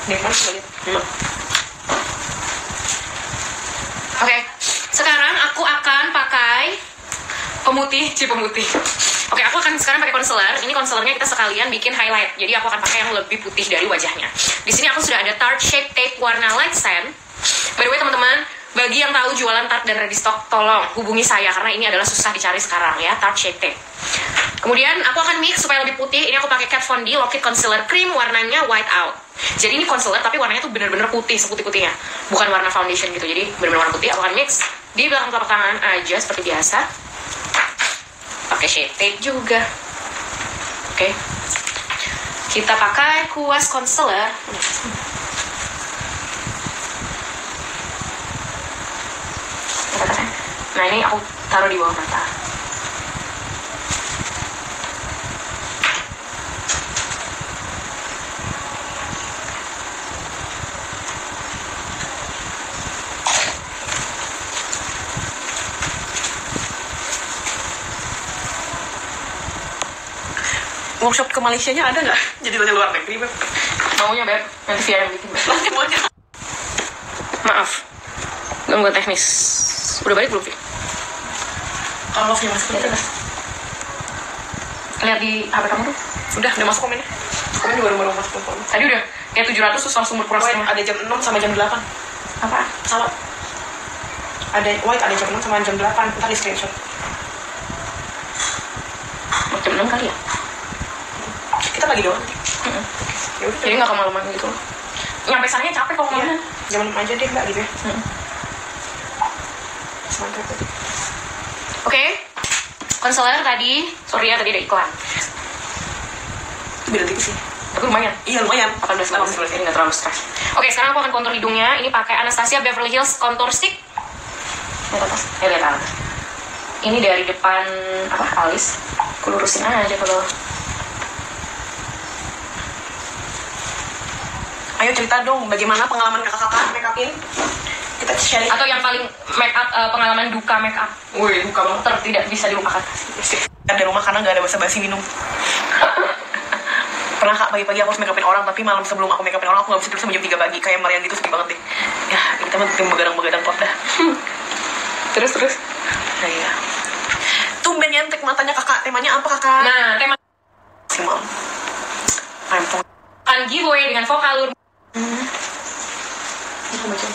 Nikmat sekali. Oke, sekarang aku akan pakai pemutih. Oke, aku akan sekarang pakai concealer. Ini concealernya kita sekalian bikin highlight. Jadi aku akan pakai yang lebih putih dari wajahnya. Di sini aku sudah ada Tarte Shape Tape warna Light Sand. By the way teman-teman, bagi yang tahu jualan Tarte dan ready stock, tolong hubungi saya karena ini adalah susah dicari sekarang ya, Tarte Shape Tape. Kemudian aku akan mix supaya lebih putih. Ini aku pakai Kat Von D Lock-It Concealer Cream warnanya White Out. Jadi ini concealer tapi warnanya tuh bener-bener putih, seputih-putihnya. Bukan warna foundation gitu. Jadi bener-bener warna putih. Aku akan mix di belakang telapak tangan aja seperti biasa. Pakai shape tape juga. Oke. Kita pakai kuas concealer. Nah, ini aku taruh di bawah mata. Workshop ke Malaysia-nya ada nggak? Jadi dari luar negeri, Beb. Maunya, Beb. Nanti via yang bikin, Beb. Maaf. Gangguan teknis. Udah balik belum, Vi? Kalau love-nya masuk Lihat atas. Lihat di HP kamu tuh. udah masuk komennya. Komen juga baru masuk komen. Tadi udah kayak 700 terus langsung berkurang setengah. Ada jam 6 sama jam 8. Apa? Salah. Ada white ada jam 6 sama jam 8. Ntar di screenshot. Jam 6 kali ya? Kita lagi doang. Ya udah. Jadi nggak kemalaman gitu. Nyampe sananya capek kalau kemalaman. Jam 6 aja deh, Mbak, gitu ya. Mantap. Oke. Concealer tadi, sorry ya tadi ada iklan. Itu beda tipis sih. Tapi lumayan. Iya, lumayan. 18 ini nggak terlalu stres. Oke, sekarang aku akan kontur hidungnya. Ini pakai Anastasia Beverly Hills Contour Stick. Lihat atas. Lihat atas. Ini dari depan apa alis. Aku lurusin aja ke bawah. Ayo cerita dong, bagaimana pengalaman kakak-kakak make up ini? Kita sharing. Atau yang paling make up, pengalaman duka make up. Wih, buka banget. Tidak bisa dilupakan. Dari rumah karena nggak ada basa-basi minum. Pernah Kak, pagi-pagi aku harus make upin orang, tapi malam sebelum aku make upin orang aku nggak bisa tidur sampai jam 3 pagi. Kayak Marian gitu, sedih banget deh. Ya, kita mah tim begadang-begadang kok dah. Terus. Nah, iya. Tumben nyentek matanya kakak. Temanya apa kakak? Nah, tema Maksimal. Rempong. akan giveaway dengan vokal. Aku baca.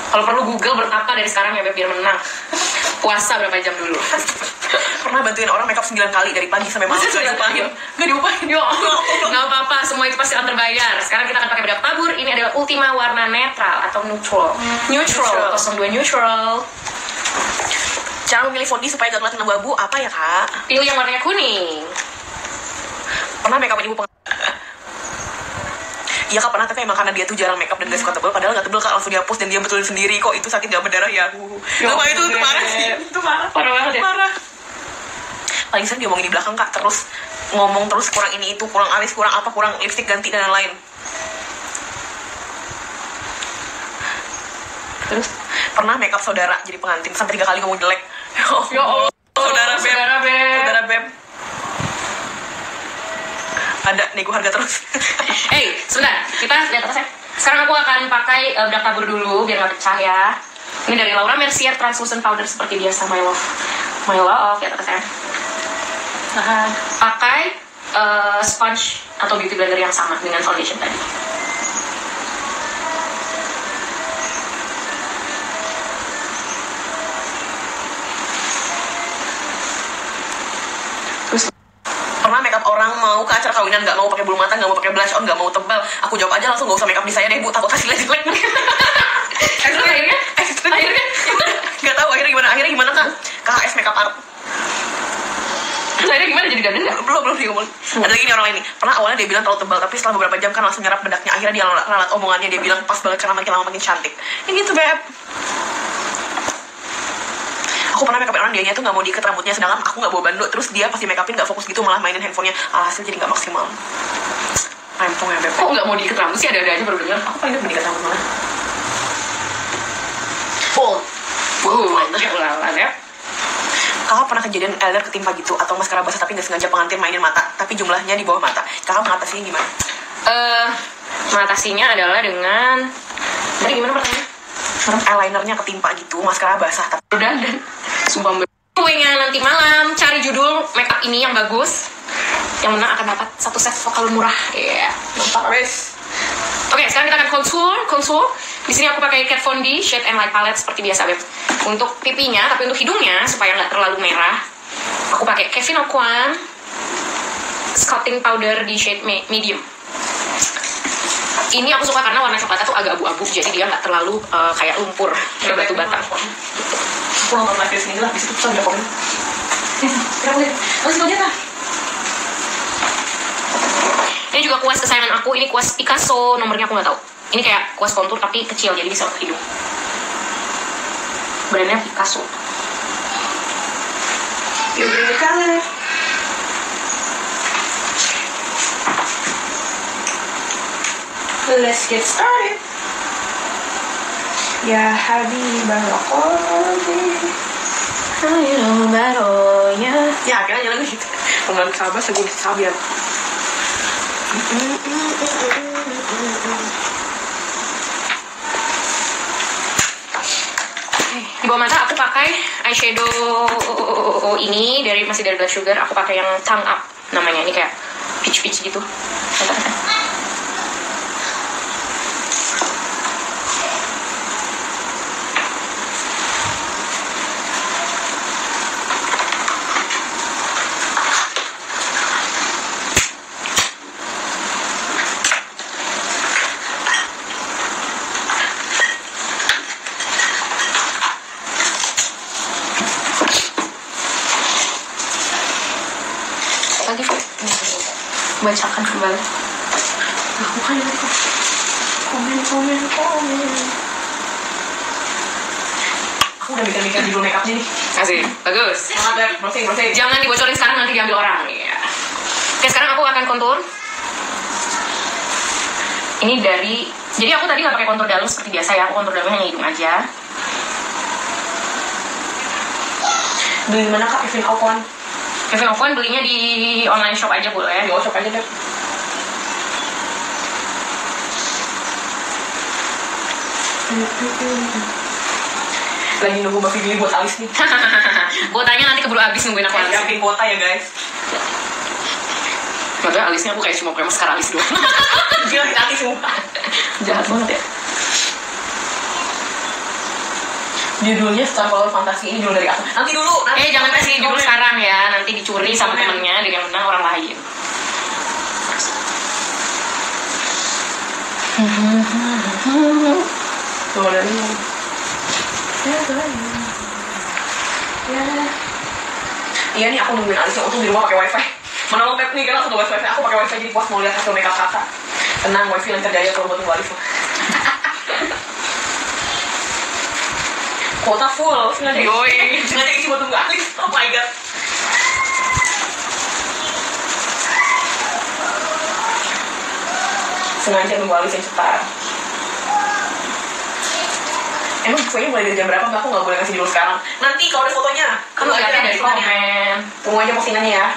Kalau perlu Google bertapa dari sekarang ya Beb, biar menang. Puasa berapa jam dulu? Pernah bantuin orang make up 9 kali dari pagi sampai malam. Gak diupahin. Yo, nggak apa-apa, semua itu pasti akan terbayar. Sekarang kita akan pakai bedak tabur. Ini adalah Ultima warna netral atau neutral. Neutral. 02 neutral. Cara memilih fondi supaya gak kelihatan abu-abu apa ya Kak? Pilih yang warnanya kuning. Pernah make upin ibu Iya Kak, pernah, tapi emang karena dia tuh jarang make up dan gak suka tebel. Padahal gak tebel Kak, langsung dihapus dan dia betulin sendiri. Kok itu sakit gak berdarah ya? Lupa itu parah sih. Itu parah. Parah banget ya? Parah. Paling sering diomongin di belakang Kak, terus ngomong terus kurang ini itu, kurang alis, kurang apa, kurang lipstick ganti dan lain-lain. Terus? Pernah make up saudara jadi pengantin sampai 3 kali ngomong jelek. Ya Allah. Saudara Beb. Saudara Beb. Ada nego harga terus. Hey, sebentar, kita lihat atas ya. Sekarang aku akan pakai bedak tabur dulu biar nggak pecah ya. Ini dari Laura Mercier Translucent Powder seperti biasa, my love. My love, lihat atas ya. Pakai sponge atau beauty blender yang sama dengan foundation tadi. Pernah make up orang mau ke acara kawinan nggak mau pakai bulu mata, nggak mau pakai blush on, nggak mau tebal. Aku jawab aja langsung, nggak usah make up di saya deh Bu, takut hasilnya jelek. akhirnya nggak tahu akhirnya gimana Kak? KHS makeup art. Akhirnya gimana, jadi dandan nggak? Belum diomongin. Ada lagi nih orang ini. Pernah awalnya dia bilang terlalu tebal, tapi setelah beberapa jam kan langsung nyerap bedaknya. Akhirnya dia ralat omongannya, dia bilang pas banget karena makin lama makin cantik. Ya gitu Beb. Aku pernah make upin orang, dianya tuh nggak mau diikat rambutnya, sedangkan aku nggak bawa bando. Terus dia pasti make upin nggak fokus gitu, malah mainin handphonenya. Alhasil jadi nggak maksimal. Rempong ya Beb. Kok nggak mau diikat rambut sih, ada-ada aja baru dengar. Aku paling udah diikat rambut malah. Ulang ya. Kakak pernah kejadian elder ketimpa gitu atau maskara basah tapi nggak sengaja pengantin mainin mata, tapi jumlahnya di bawah mata. Kakak mengatasinya gimana? Mengatasinya adalah dengan tadi gimana pertanyaannya? Eyelinernya ketimpa gitu, maskara basah tapi Dan sumpah nya nanti malam cari judul makeup ini yang bagus. Yang menang akan dapat 1 set vokal murah. Iya, mantap wes. Oke, sekarang kita akan contour. Di sini aku pakai Kat Von D Shade and Light Palette seperti biasa, Beb. Untuk pipinya, tapi untuk hidungnya supaya nggak terlalu merah, aku pakai Kevyn Aucoin Sculpting Powder di shade medium. Ini aku suka karena warna coklatnya tuh agak abu-abu, jadi dia nggak terlalu kayak lumpur, kayak batu bata. Aku nonton live sini lah, disitu bisa udah komen. Harus lihat lah. Ini juga kuas kesayangan aku, ini kuas Picasso, nomornya aku nggak tahu. Ini kayak kuas kontur tapi kecil, jadi bisa untuk hidung. Brandnya Picasso. You bring the color. Let's get started. Ya Habibah Rokobi. Ayo baronya. Ya akhirnya jalan gitu. Pengen sabar segini sabar. Di bawah mata aku pakai eyeshadow ini masih dari Blood Sugar. Aku pakai yang Tongue Up namanya, ini kayak peach gitu. Lagi bacakan kembali. Aku kan komen. Aku udah mikir judul makeupnya nih. Asik, bagus. Semangat, browsing. Jangan dibocorin sekarang, nanti diambil orang. Ya. Oke, sekarang aku akan kontur. Ini jadi aku tadi nggak pakai kontur dalam seperti biasa ya. Aku kontur dalamnya hanya hidung aja. Beli mana Kak Kevyn Aucoin? Kevyn Aucoin belinya di online shop aja boleh. Di shop aja deh. Lagi nunggu Mbak Vivi buat alis nih. Kuotanya nanti keburu habis nungguin aku alis. Siapin kuota ya guys. Padahal alisnya aku kayak cuma pakai maskara alis doang. Gila alis semua. Jahat banget ya. Judulnya Star Power Fantasi, ini judul dari aku. Nanti dulu. Jangan kasih judul sekarang ya. Nanti dicuri sama temennya, dia yang menang orang lain. Tuh dari Iya nih aku nungguin alisnya, untung di rumah pakai wifi. Mana lo map nih, karena aku tuh wifi, aku pakai wifi jadi puas mau lihat hasil makeup kakak. Tenang, wifi lancar jaya kalau buat nunggu alis mah. Kuota full, sengaja isi buat tunggu alis. Oh my god. Sengaja nunggu alis yang cepat. Emang fotonya mulai dari jam berapa? Aku nggak boleh ngasih judul sekarang. Nanti kalau ada fotonya, kamu lihat dari komen. Tunggu aja postingannya ya.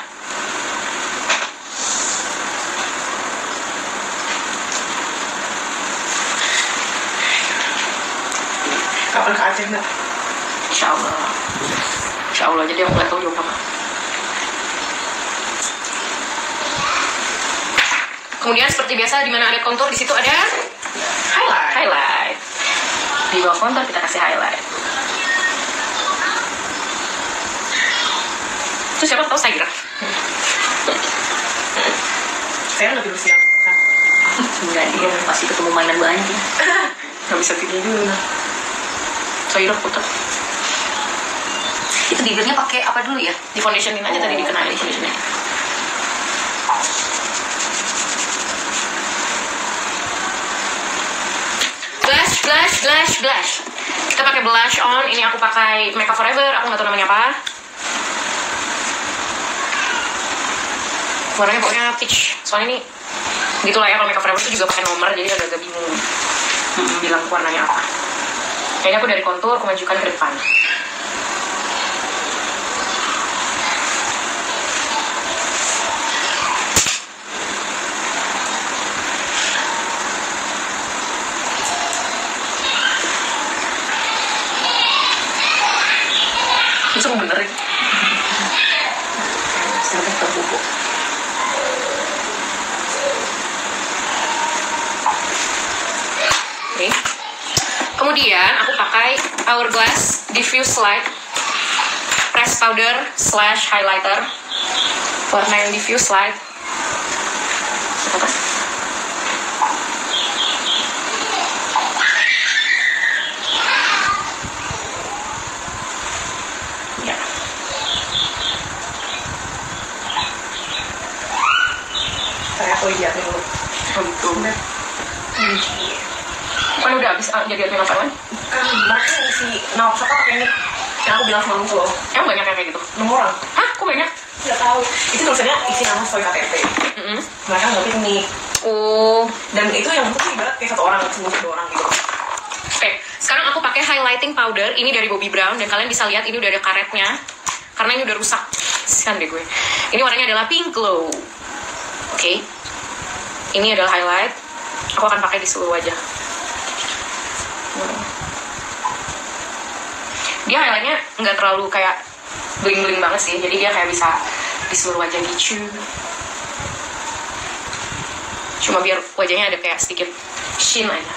Kapan ke Aceh nggak? Insya Allah. Jadi aku nggak tahu jawab apa. Kemudian seperti biasa, di mana ada kontur, di situ ada highlight. Di bawah kontur kita kasih highlight. Itu siapa tahu saya kira. Saya nggak tidur siang. Enggak, dia pasti ketemu mainan banyak ya. Nggak bisa tidur dulu. Saya putar. Itu bibirnya pakai apa dulu ya? Di foundationin aja tadi dikenalin foundationnya. Blush. Kita pakai blush on. Ini aku pakai Makeup Forever. Aku nggak tahu namanya apa. Warnanya pokoknya peach. Soalnya ini gitulah ya, kalau Makeup Forever itu juga pakai nomor, jadi agak-agak bingung bilang warnanya apa. Kayaknya aku dari kontur aku majukan ke depan. Kemudian aku pakai Hourglass Diffuse Light Press Powder / Highlighter warna yang diffuse light. Ya. Kayak aku lihat dulu. Gitu. Kan udah habis jadi admin apa kan? Kan mereka ngisi nawab siapa pakai ini yang aku bilang semalam tuh loh. Emang banyak yang kayak gitu? 6 orang. Hah? Kok banyak? Nggak tahu. Itu tulisannya isi nama story KTP. Mereka nggak piknik. Oh. Dan itu yang penting ibarat kayak 1 orang, semua 2 orang gitu. Oke, sekarang aku pakai highlighting powder. Ini dari Bobbi Brown dan kalian bisa lihat ini udah ada karetnya karena ini udah rusak. Kasihan deh gue. Ini warnanya adalah pink glow. Oke. Ini adalah highlight. Aku akan pakai di seluruh wajah. Dia highlightnya nggak terlalu kayak bling-bling banget sih, jadi dia kayak bisa di seluruh wajah gitu. Cuma biar wajahnya ada kayak sedikit sheen aja.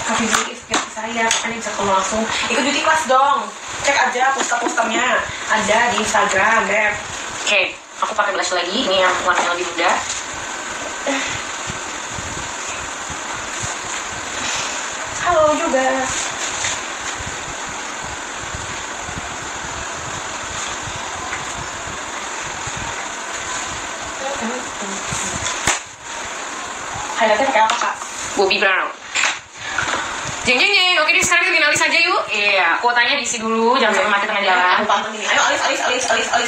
Coffee Beauty inspirasi saya, makanya bisa ketemu langsung. Ikut beauty class dong. Cek aja poster-posternya ada di Instagram, Beb. Oke, aku pakai blush lagi. Ini yang warnanya lebih muda. Halo juga. Highlightnya pakai apa, Kak? Bobbi Brown. Jeng jeng jeng. Oke, sekarang kita bikin alis aja yuk. Iya, kuotanya diisi dulu, jangan sampai mati tengah jalan. Aku panteng ini. Ayo alis,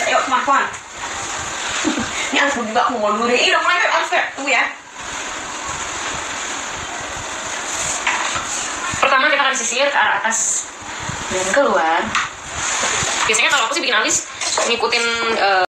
ayo kemana? Ini alis juga aku mau dulu deh. Udah mulai Beb, alis Beb. Tunggu ya. Pertama kita akan sisir ke arah atas dan keluar. Biasanya kalau aku sih bikin alis ngikutin